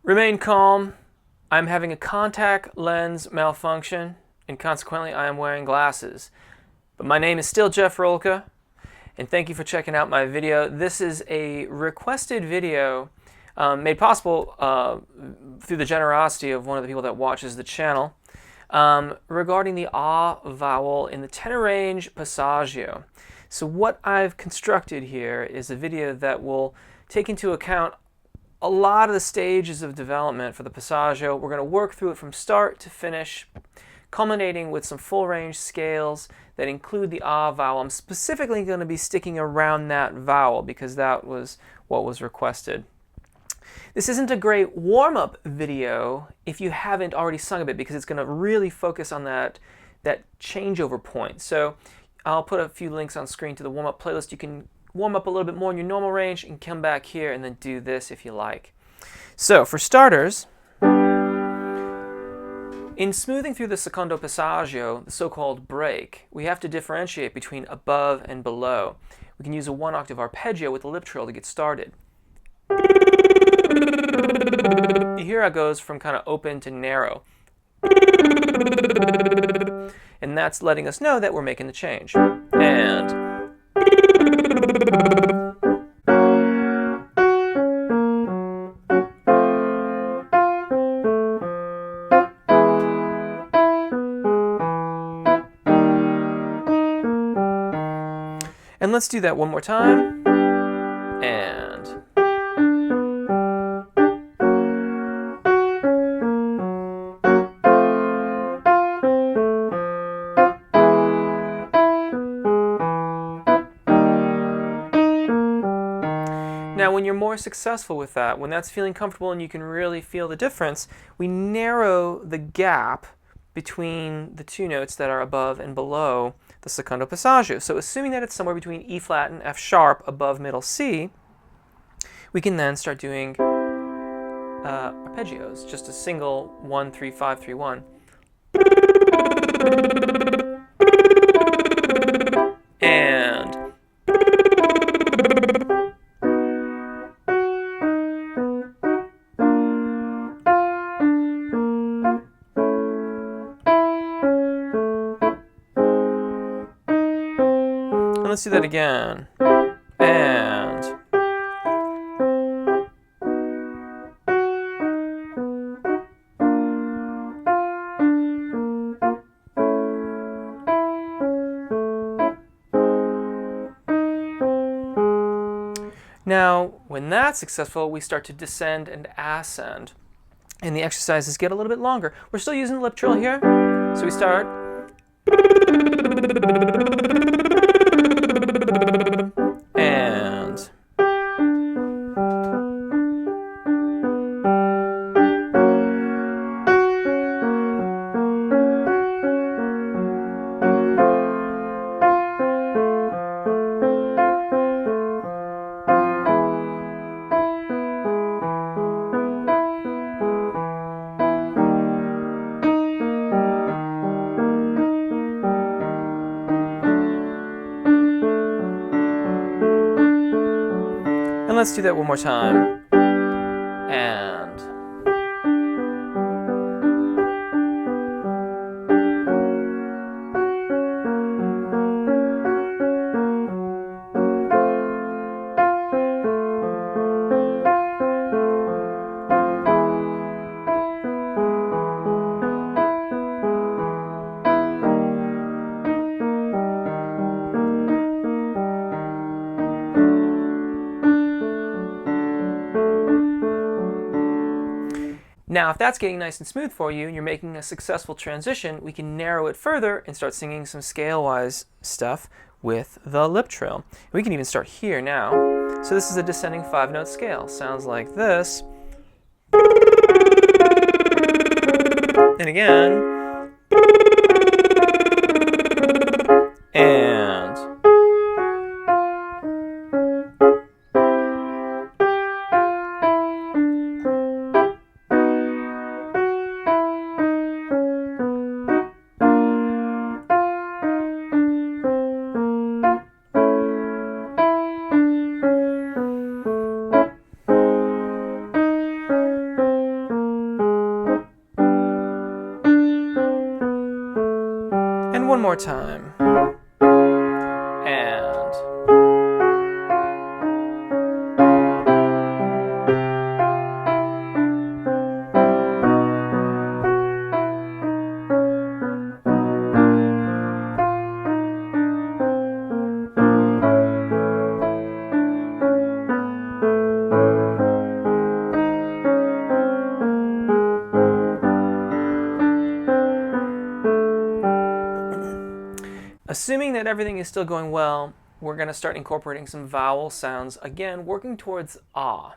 Remain calm. I'm having a contact lens malfunction, and consequently I am wearing glasses. But my name is still Jeff Rolka, and thank you for checking out my video. This is a requested video made possible through the generosity of one of the people that watches the channel regarding the ah vowel in the tenor range passaggio. So what I've constructed here is a video that will take into account a lot of the stages of development for the passaggio. We're going to work through it from start to finish, culminating with some full range scales that include the ah vowel. I'm specifically going to be sticking around that vowel because that was what was requested. This isn't a great warm-up video if you haven't already sung a bit, because it's going to really focus on that changeover point. So I'll put a few links on screen to the warm-up playlist. You can warm up a little bit more in your normal range and come back here and then do this if you like. So for starters, in smoothing through the secondo passaggio, the so-called break, we have to differentiate between above and below. We can use a one octave arpeggio with the lip trill to get started. You hear how it goes from kind of open to narrow. And that's letting us know that we're making the change. And let's do that one more time. And now when you're more successful with that, when that's feeling comfortable and you can really feel the difference, we narrow the gap between the two notes that are above and below the secondo passaggio. So assuming that it's somewhere between E flat and F sharp above middle C, we can then start doing arpeggios, just a single 1 3 5 3 1. And let's do that again. And now, when that's successful, we start to descend and ascend. And the exercises get a little bit longer. We're still using the lip trill here. So we start. And let's do that one more time. And now, if that's getting nice and smooth for you and you're making a successful transition, we can narrow it further and start singing some scale-wise stuff with the lip trill. We can even start here now. So this is a descending 5-note scale. Sounds like this. And again. And one more time. And assuming that everything is still going well, we're going to start incorporating some vowel sounds, again, working towards ah.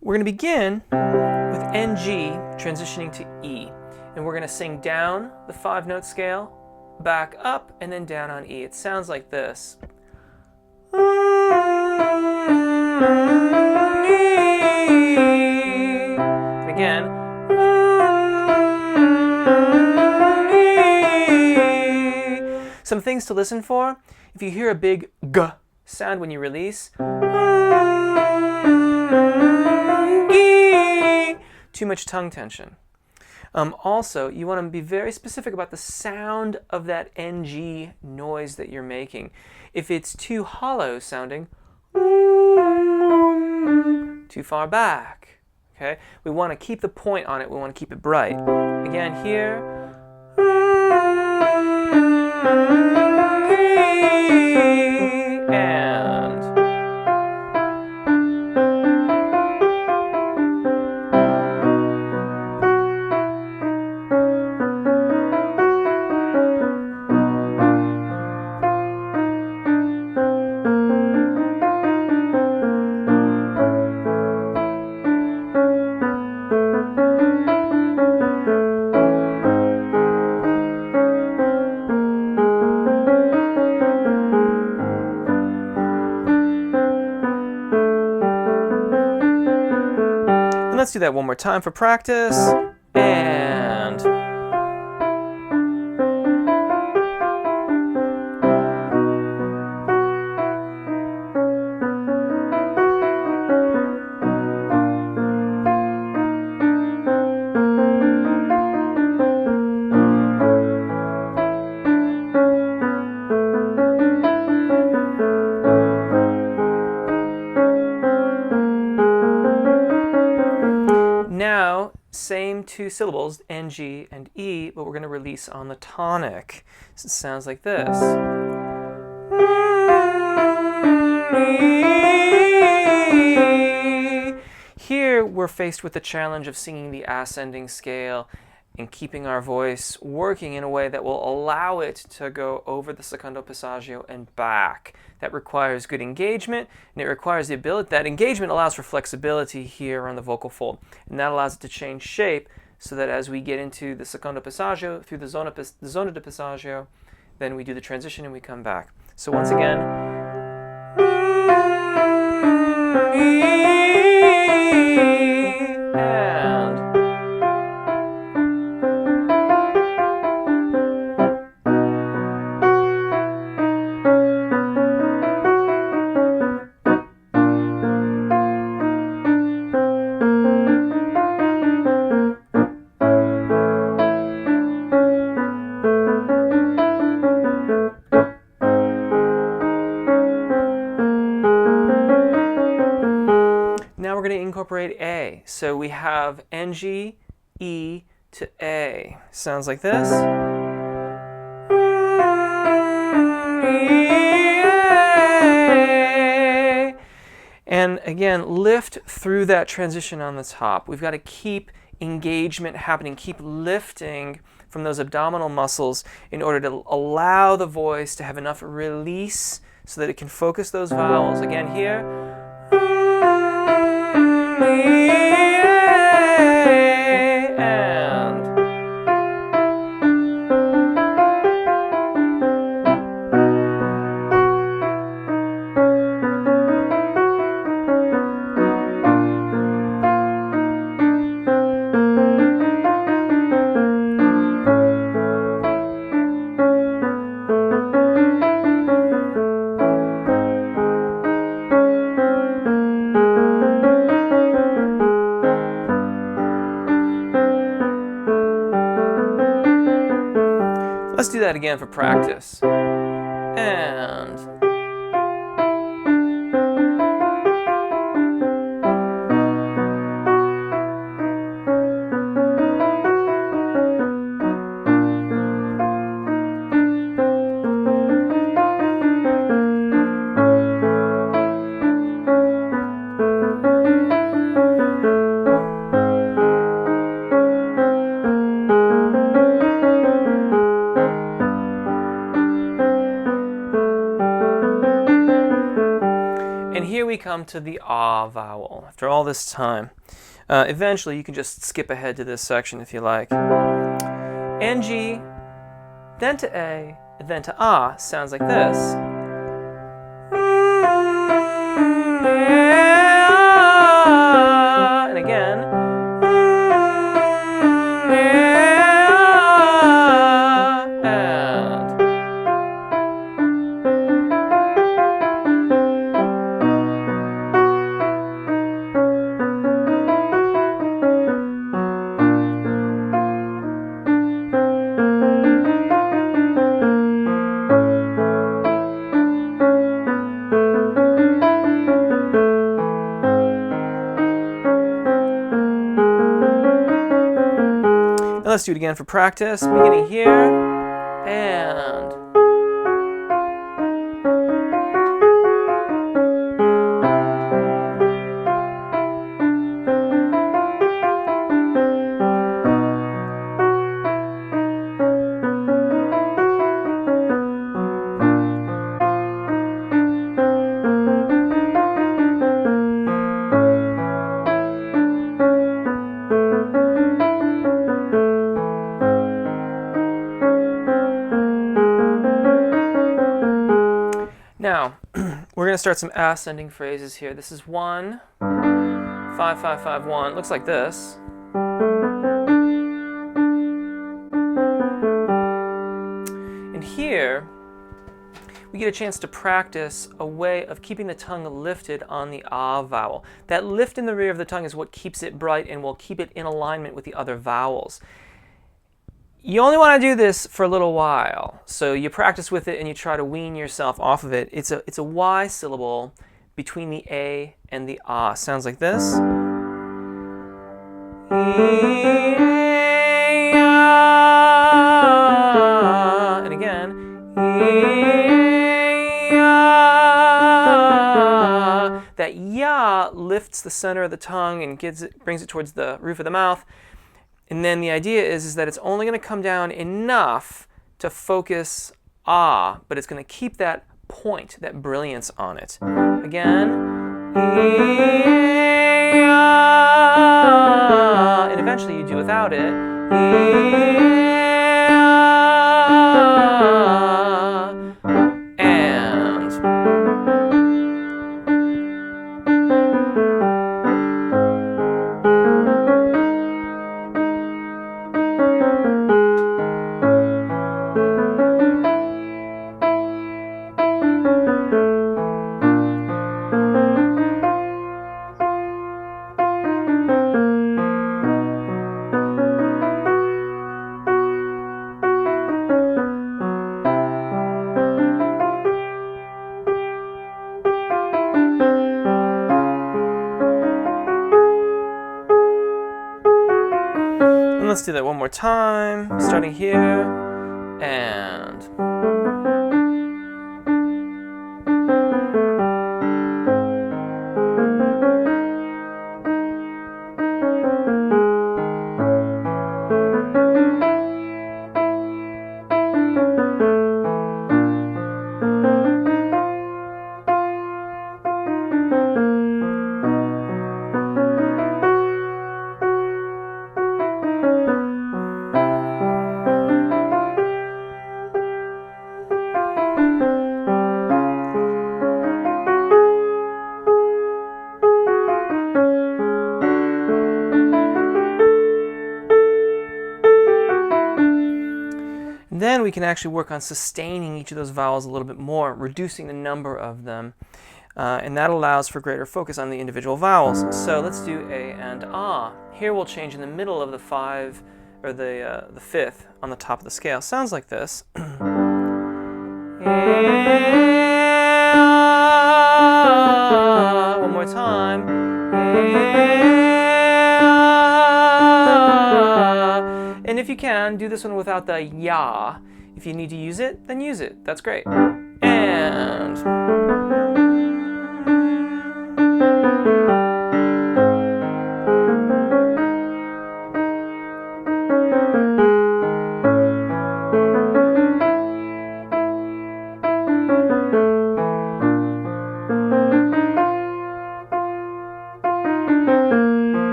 We're going to begin with NG transitioning to E, and we're going to sing down the 5-note scale, back up, and then down on E. It sounds like this. And again. Some things to listen for. If you hear a big G sound when you release, too much tongue tension. Also, you want to be very specific about the sound of that NG noise that you're making. If it's too hollow sounding, too far back, okay? We want to keep the point on it. We want to keep it bright. Again, here. And let's do that one more time for practice. And now, same 2 syllables, NG and E, but we're going to release on the tonic. So it sounds like this. Here we're faced with the challenge of singing the ascending scale and keeping our voice working in a way that will allow it to go over the secondo passaggio and back. That requires good engagement, and it requires the ability. That engagement allows for flexibility here on the vocal fold, and that allows it to change shape so that as we get into the secondo passaggio, through the zona di passaggio, then we do the transition and we come back. So once again, and now we're going to incorporate A. So we have NG, E to A. Sounds like this. And again, lift through that transition on the top. We've got to keep engagement happening, keep lifting from those abdominal muscles in order to allow the voice to have enough release so that it can focus those vowels. Again, here. And Let's do that again for practice. And here we come to the ah vowel. After all this time, eventually you can just skip ahead to this section if you like. NG, then to A, then to ah sounds like this. And again. Let's do it again for practice, beginning here, and now, we're going to start some ascending phrases here. This is 1, 5, 5, 5, 1. Looks like this. And here, we get a chance to practice a way of keeping the tongue lifted on the ah vowel. That lift in the rear of the tongue is what keeps it bright and will keep it in alignment with the other vowels. You only want to do this for a little while, so you practice with it and you try to wean yourself off of it. It's a Y syllable between the A and the ah. Sounds like this. And again. That ya lifts the center of the tongue and brings it towards the roof of the mouth. And then the idea is that it's only going to come down enough to focus ah, but it's going to keep that point, that brilliance on it. Again. And eventually you do without it. Let's do that one more time, starting here, and then we can actually work on sustaining each of those vowels a little bit more, reducing the number of them, and that allows for greater focus on the individual vowels. So let's do A and ah. Here we'll change in the middle of the 5 or the fifth on the top of the scale. Sounds like this. One more time. And if you can, do this one without the ya. If you need to use it, then use it. That's great.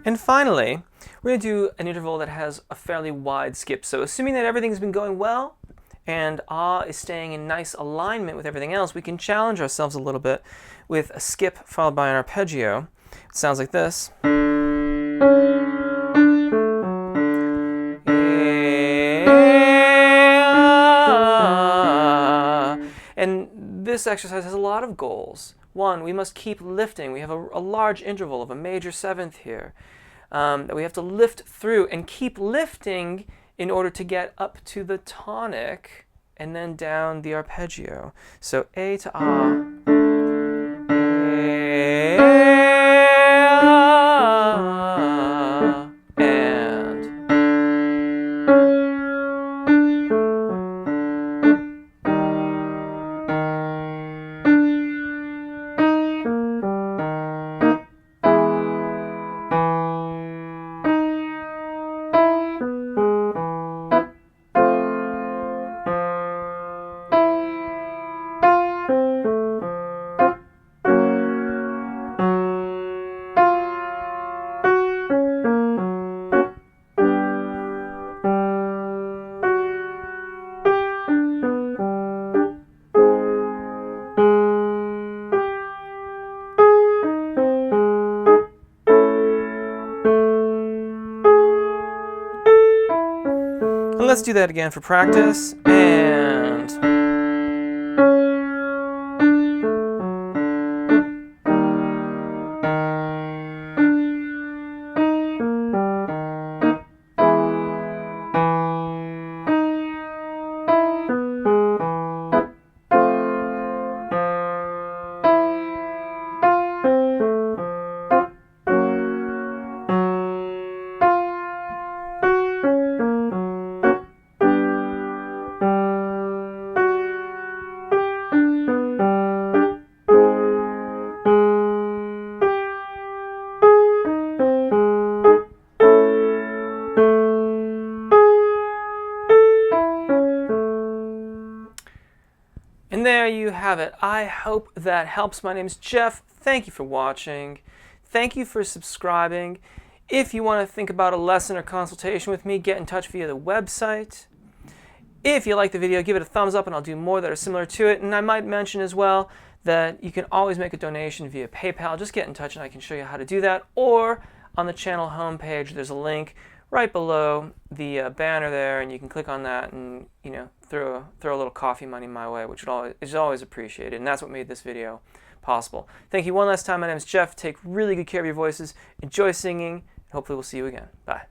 And finally, we're going to do an interval that has a fairly wide skip. So assuming that everything's been going well and ah is staying in nice alignment with everything else, we can challenge ourselves a little bit with a skip followed by an arpeggio. It sounds like this. And this exercise has a lot of goals. One, we must keep lifting. We have a large interval of a major seventh here that we have to lift through and keep lifting in order to get up to the tonic and then down the arpeggio. So A to ah. And let's do that again for practice. And there you have it. I hope that helps. My name is Jeff. Thank you for watching. Thank you for subscribing. If you want to think about a lesson or consultation with me, get in touch via the website. If you like the video, give it a thumbs up and I'll do more that are similar to it. And I might mention as well that you can always make a donation via PayPal. Just get in touch and I can show you how to do that. Or on the channel homepage, there's a link right below the banner there, and you can click on that and throw a little coffee money my way, which is always appreciated, and that's what made this video possible. Thank you one last time. My name is Jeff. Take really good care of your voices. Enjoy singing. Hopefully we'll see you again. Bye.